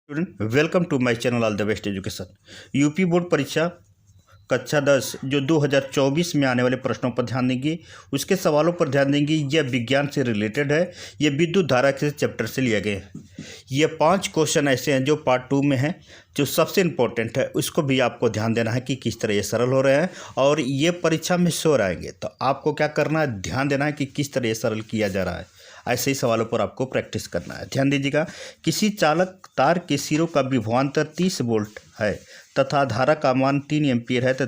Student welcome to my channel all the best education. UP board परीक्षा कक्षा 10 जो 2024 में आने वाले प्रश्नों पर ध्यान देंगे, उसके सवालों पर ध्यान देंगे। यह विज्ञान से रिलेटेड है, यह विद्युत धारा के चैप्टर से लिया गया है। ये 5 क्वेश्चन ऐसे हैं जो पार्ट 2 में हैं, जो सबसे इम्पोर्टेंट है। उसको भी आपको ध्यान देना है कि किस तरह ये सरल हो रहे हैं और ये परीक्षा में श्योर आएंगे। तो आपको क्या करना है, ध्यान देना है कि किस तरह ये सरल किया जा रहा है। ऐसे ही सवालों पर आपको प्रैक्टिस करना है। ध्यान दीजिएगा, किसी चालक तार के सिरों का विभवांतर 30 वोल्ट है तथा धारा का मान 3 एम्पीयर है, तो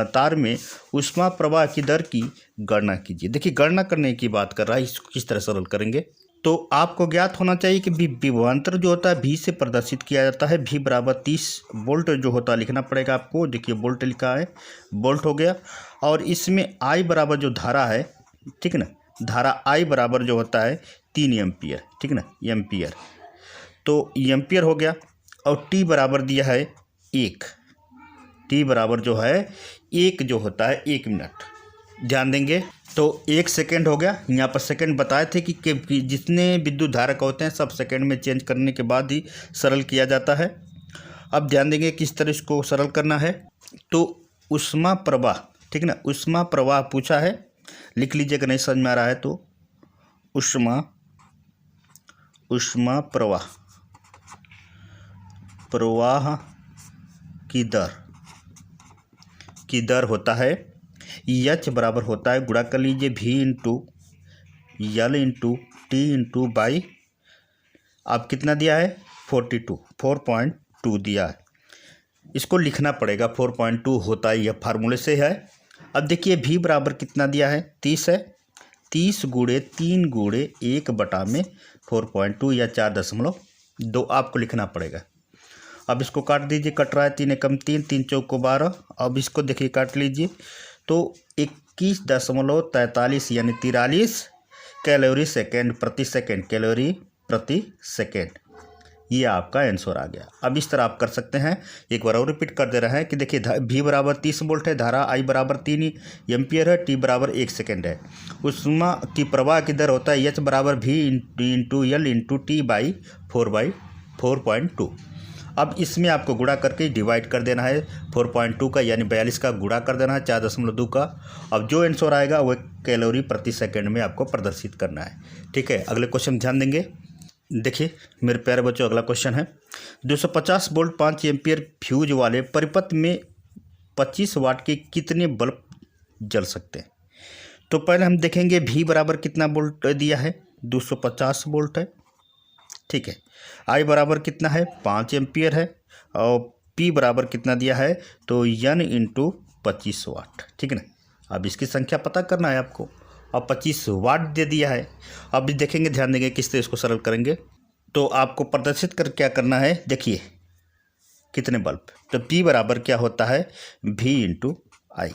तार में ऊष्मा प्रवाह की दर की गणना कीजिए। देखिए, गणना करने की बात कर रहा है, इसको किस तरह सरल करेंगे। तो आपको ज्ञात होना चाहिए कि विभवांतर जो होता है V से प्रदर्शित किया जाता है। V बराबर 30 वोल्ट जो होता है लिखना पड़ेगा आपको। देखिए, वोल्ट लिखा है, वोल्ट हो गया। और इसमें I बराबर जो धारा है, ठीक है ना, धारा I बराबर जो होता है 3 एम्पियर, ठीक है ना, एम्पियर। तो एम्पियर हो गया। और T बराबर दिया है 1। T बराबर जो है 1 जो होता है 1 मिनट। ध्यान देंगे तो 1 सेकेंड हो गया। यहाँ पर सेकेंड बताए थे कि जितने विद्युत धारक होते हैं सब सेकेंड में चेंज करने के बाद ही सरल किया जाता है। अब ध्यान देंगे किस तरह इसको सरल करना है। तो ऊष्मा प्रवाह, ठीक ना, ऊष्मा प्रवाह पूछा है, लिख लीजिएगा, नहीं समझ में आ रहा है तो ऊष्मा प्रवाह की दर होता है H बराबर होता है, गुणा कर लीजिए V into L into T into by, अब कितना दिया है 4.2 दिया है। इसको लिखना पड़ेगा, 4.2 होता है, यह फार्मूले से है। अब देखिए V बराबर कितना दिया है, 30 है। 30 गुणे 3 गुणे 1 बटा में 4.2 या 4.2 आपको लिखना पड़ेगा। अब इसको काट दीजिए, कट रहा है, 3 एकम 3, 3 चौको 12। अब इसको देखिए काट लीजिए तो 21.43 यानी 43 कैलोरी सेकेंड प्रति सेकेंड, कैलोरी प्रति सेकेंड, ये आपका आंसर आ गया। अब इस तरह आप कर सकते हैं। एक बार और रिपीट कर दे रहे हैं कि देखिए, V बराबर 30 वोल्ट है, धारा I बराबर 3 एम्पियर है, T बराबर 1 सेकेंड है। ऊष्मा की प्रवाह की दर होता है H बराबर V into L into T by 4/4.2। अब इसमें आपको गुणा करके डिवाइड कर देना है 4.2 का, यानी 42 का गुणा कर देना है 4.2 का। अब जो आंसर आएगा वो कैलोरी प्रति सेकंड में आपको प्रदर्शित करना है। ठीक है, अगले क्वेश्चन ध्यान देंगे। देखिए मेरे प्यारे बच्चों, अगला क्वेश्चन है 250 वोल्ट 5 एम्पियर फ्यूज वाले परिपथ में 25 वाट के कितने बल्ब जल सकते हैं। तो पहले हम देखेंगे V बराबर कितना वोल्ट दिया है, 250 वोल्ट है, ठीक है। I बराबर कितना है, 5 एम्पियर है। और P बराबर कितना दिया है, तो N इंटू 25 वाट, ठीक है ना। अब इसकी संख्या पता करना है आपको, और 25 वाट दे दिया है। अब देखेंगे, ध्यान देंगे किस तरह इसको सरल करेंगे। तो आपको प्रदर्शित कर क्या करना है, देखिए कितने बल्ब। तो P बराबर क्या होता है, V इंटू I।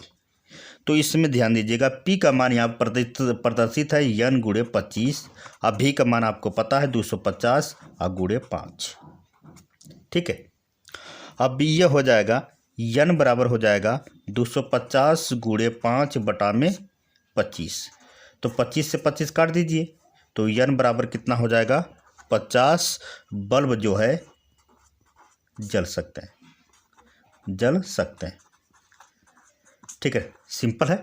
तो इसमें ध्यान दीजिएगा, P का मान यहाँ प्रदर्शित है N गुणे 25। अब V का मान आपको पता है 250 और गुणे 5, ठीक है। अब ये हो जाएगा, N बराबर हो जाएगा 250 गुणे 5 बटा में 25। तो 25 से 25 काट दीजिए, तो N बराबर कितना हो जाएगा, 50 बल्ब जो है जल सकते हैं, ठीक है, सिंपल है।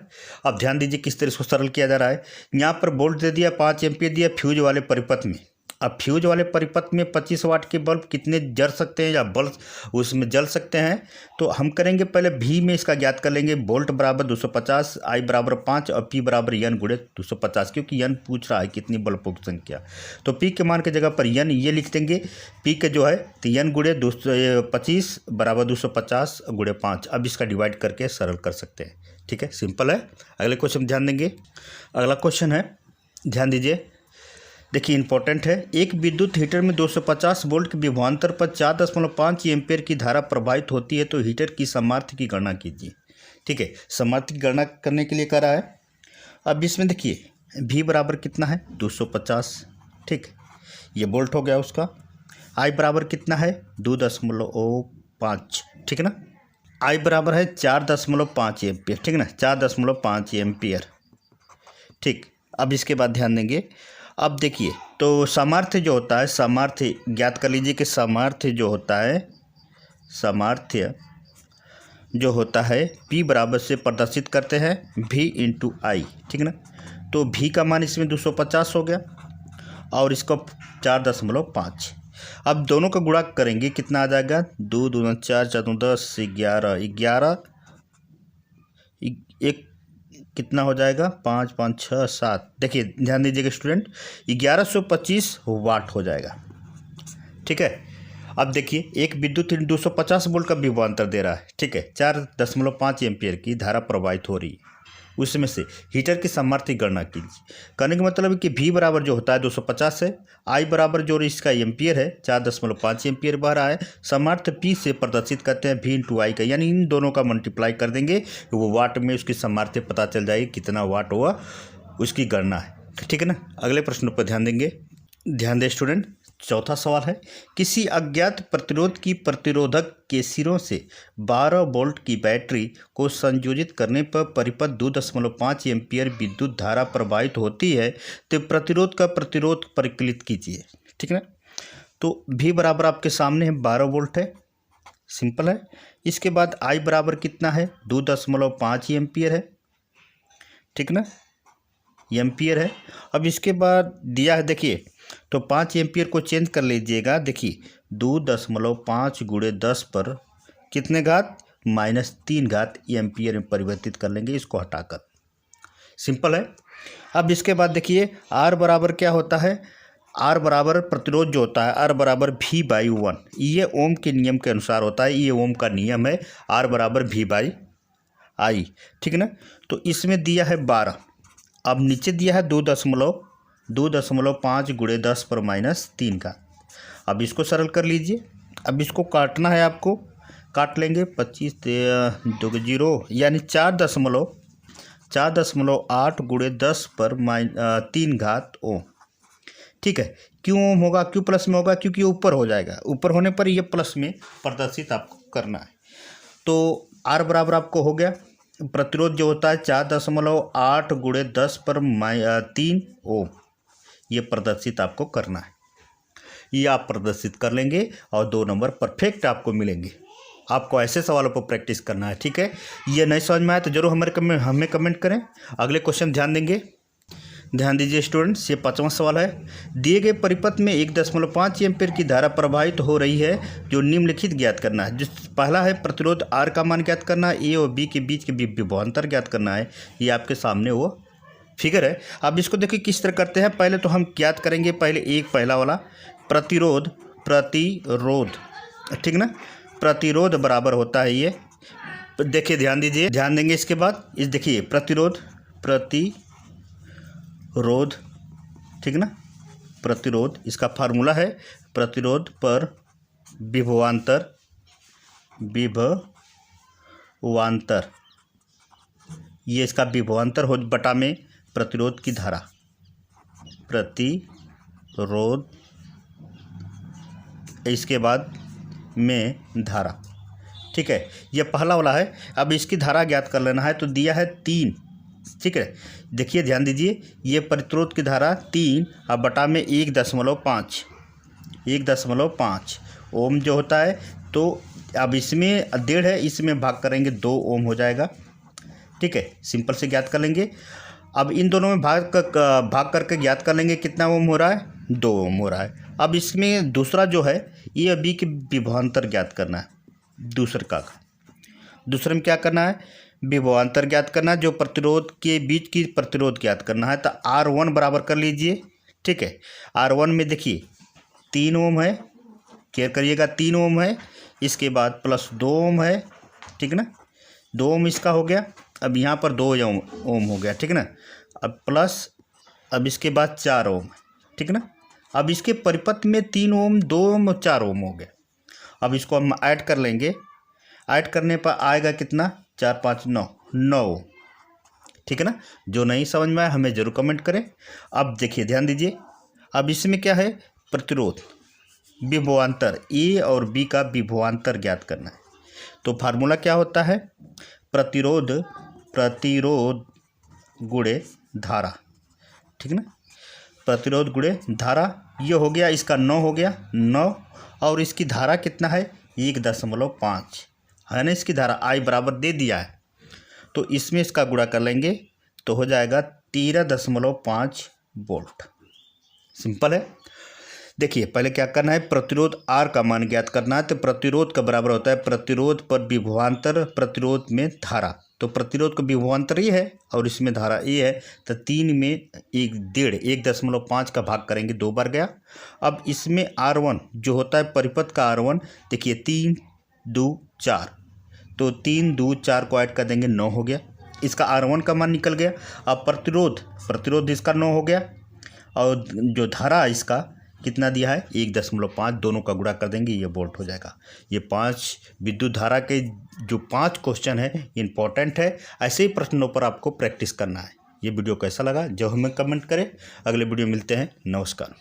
अब ध्यान दीजिए किस तरह इसको सरल किया जा रहा है। यहाँ पर वोल्ट दे दिया, 5 एम्पियर दिया फ्यूज वाले परिपथ में। अब फ्यूज वाले परिपथ में 25 वाट के बल्ब कितने जल सकते हैं या बल्ब उसमें जल सकते हैं। तो हम करेंगे, पहले V में इसका ज्ञात कर लेंगे। वोल्ट बराबर 250, I बराबर 5 और P बराबर N गुणे 250, क्योंकि N पूछ रहा है कितनी बल्बों की संख्या। तो P के मान की जगह पर N ये लिख देंगे, P के जो है तो N गुणे 225 बराबर 250 गुणे 5। अब इसका डिवाइड करके सरल कर सकते हैं, ठीक है, सिंपल है। अगले क्वेश्चन ध्यान देंगे। अगला क्वेश्चन है, ध्यान दीजिए, देखिए इंपॉर्टेंट है। एक विद्युत हीटर में 250 वोल्ट के विभवांतर पर 4.5 एम्पियर की धारा प्रवाहित होती है, तो हीटर की सामर्थ्य की गणना कीजिए। ठीक है, सामर्थ्य की गणना करने के लिए कह रहा है। अब इसमें देखिए V बराबर कितना है, 250, ठीक, ये वोल्ट हो गया उसका। I बराबर कितना है, 2.5, ठीक है ना। I बराबर है 4.5 एम्पियर, ठीक है ना, 4.5 एम्पियर, ठीक। अब इसके बाद ध्यान देंगे, अब देखिए, तो सामर्थ्य जो होता है, सामर्थ्य ज्ञात कर लीजिए कि सामर्थ्य जो होता है, सामर्थ्य जो होता है P बराबर से प्रदर्शित करते हैं V इंटू आई, ठीक है ना। तो V का मान इसमें 250 हो गया और इसको 4.5। अब दोनों का गुणा करेंगे, कितना आ जाएगा, 2 दूना 4, 4 दूना 10, 11, 11 एक कितना हो जाएगा, 5 5 6 7। देखिए ध्यान दीजिएगा स्टूडेंट, 1125 वाट हो जाएगा, ठीक है। अब देखिए एक विद्युत 250 वोल्ट का विभवांतर दे रहा है, ठीक है, 4.5 एम्पियर की धारा प्रवाहित हो रही है, उसमें से हीटर की सामर्थ्य की गणना कीजिए। करने का मतलब है कि V बराबर जो होता है 250 है, I बराबर जो इसका एम्पियर है 4.5 एम्पियर बह रहा है, सामर्थ्य P से प्रदर्शित करते हैं V इंटू आई का, यानी इन दोनों का मल्टीप्लाई कर देंगे, वो वाट में उसकी सामर्थ्य पता चल जाएगी कितना वाट हुआ, उसकी गणना है, ठीक है ना। अगले प्रश्न पर ध्यान देंगे, ध्यान दें स्टूडेंट। चौथा सवाल है, किसी अज्ञात प्रतिरोध की प्रतिरोधक के सिरों से 12 वोल्ट की बैटरी को संयोजित करने पर परिपथ 2.5 एम्पियर विद्युत धारा प्रवाहित होती है, तो प्रतिरोध का प्रतिरोध परिकलित कीजिए, ठीक है ना। तो V बराबर आपके सामने है 12 वोल्ट है, सिंपल है। इसके बाद I बराबर कितना है, 2.5 एम्पियर है, ठीक ना, एम्पियर है। अब इसके बाद दिया है, देखिए तो 5 एम्पियर को चेंज कर लीजिएगा, देखिए 2.5 गुणे 10 पर कितने घात, -3 घात एम्पियर में परिवर्तित कर लेंगे इसको हटाकर, सिंपल है। अब इसके बाद देखिए R बराबर क्या होता है, R बराबर प्रतिरोध जो होता है, R बराबर V/1, ये ओम के नियम के अनुसार होता है, ये ओम का नियम है, R बराबर V/I, ठीक है ना। तो इसमें दिया है 12, अब नीचे दिया है 2.5 गुणे 10 पर -3 का। अब इसको सरल कर लीजिए, अब इसको काटना है आपको, काट लेंगे, 25 2 0 यानी 4.8 गुणे 10 पर -3 घात ओम, ठीक है। क्यों ओम होगा, क्यों प्लस में होगा, क्योंकि ये ऊपर हो जाएगा, ऊपर होने पर ये प्लस में प्रदर्शित आपको करना है। तो R बराबर आपको हो गया, प्रतिरोध जो होता है 4.8 गुणे 10 पर 3 ओम, ये प्रदर्शित आपको करना है, ये आप प्रदर्शित कर लेंगे और 2 नंबर परफेक्ट आपको मिलेंगे। आपको ऐसे सवालों पर प्रैक्टिस करना है, ठीक है। ये नहीं समझ में आए तो जरूर हमें कमेंट करें। अगले क्वेश्चन ध्यान देंगे, ध्यान दीजिए स्टूडेंट्स, ये 5वां सवाल है, दिए गए परिपथ में 1.5 एम्पीयर की धारा प्रवाहित हो रही है, जो निम्नलिखित ज्ञात करना है। जो पहला है प्रतिरोध R का मान ज्ञात करना है, A और B के बीच के विभवांतर ज्ञात करना है, ये आपके सामने वो फिगर है। अब इसको देखिए किस तरह करते हैं, पहले तो हम ज्ञात करेंगे, पहले पहला वाला प्रतिरोध, ठीक ना, प्रतिरोध बराबर होता है ये, देखिए ध्यान दीजिए, ध्यान देंगे। इसके बाद इस देखिए प्रतिरोध, ठीक ना, प्रतिरोध, इसका फार्मूला है प्रतिरोध पर विभवांतर, ये इसका विभवांतर हो बटा में प्रतिरोध की धारा, प्रतिरोध, इसके बाद में धारा, ठीक है, ये पहला वाला है। अब इसकी धारा ज्ञात कर लेना है, तो दिया है 3, ठीक है। देखिए ध्यान दीजिए, ये प्रतिरोध की धारा 3 अब बटा में 1.5 ओम जो होता है, तो अब इसमें 1.5 है, इसमें भाग करेंगे 2 ओम हो जाएगा, ठीक है, सिंपल से ज्ञात कर लेंगे। अब इन दोनों में भाग करके ज्ञात कर लेंगे कितना ओम हो रहा है, 2 ओम हो रहा है। अब इसमें दूसरा जो है ए और बी के विभवांतर ज्ञात करना है, दूसरे में क्या करना है, विभवांतर ज्ञात करना है, जो प्रतिरोध के बीच की प्रतिरोध ज्ञात करना है। तो R1 बराबर कर लीजिए, ठीक है। R1 में देखिए 3 ओम है, केयर करिएगा 3 ओम है, इसके बाद प्लस 2 ओम है, ठीक ना, 2 ओम इसका हो गया। अब यहाँ पर 2 ओम हो गया, ठीक ना, अब प्लस, अब इसके बाद 4 ओम, ठीक ना। अब इसके परिपथ में 3 ओम, 2 ओम और 4 ओम हो गया। अब इसको हम ऐड कर लेंगे, ऐड करने पर आएगा कितना, 4 5 9 ओम, ठीक है ना। जो नहीं समझ में आया हमें जरूर कमेंट करें। अब देखिए ध्यान दीजिए, अब इसमें क्या है, प्रतिरोध, विभवांतर, ए और बी का विभवांतर ज्ञात करना है। तो फार्मूला क्या होता है, प्रतिरोध गुणे धारा, ठीक है ना। प्रतिरोध गुणे धारा, ये हो गया, इसका 9 हो गया 9, और इसकी धारा कितना है 1.5 है ना, इसकी धारा I बराबर दे दिया है, तो इसमें इसका गुणा कर लेंगे तो हो जाएगा 13.5 वोल्ट। सिंपल है। देखिए पहले क्या करना है, प्रतिरोध R का मान ज्ञात करना है। तो प्रतिरोध का बराबर होता है प्रतिरोध पर विभवांतर प्रतिरोध में धारा। तो प्रतिरोध का विभवांतर ये है और इसमें धारा ये है, तो 3 में 1.5 का भाग करेंगे, 2 बार गया। अब इसमें R1 जो होता है परिपथ का R1, देखिए 3 2 4, तो 3 2 4 को ऐड कर देंगे, 9 हो गया, इसका R1 का मान निकल गया। अब प्रतिरोध इसका 9 हो गया, और जो धारा इसका कितना दिया है 1.5, दोनों का गुणा कर देंगे, ये वोल्ट हो जाएगा। ये 5 विद्युत धारा के जो 5 क्वेश्चन है इंपॉर्टेंट है। ऐसे ही प्रश्नों पर आपको प्रैक्टिस करना है। ये वीडियो कैसा लगा जो हमें कमेंट करें। अगले वीडियो मिलते हैं। नमस्कार।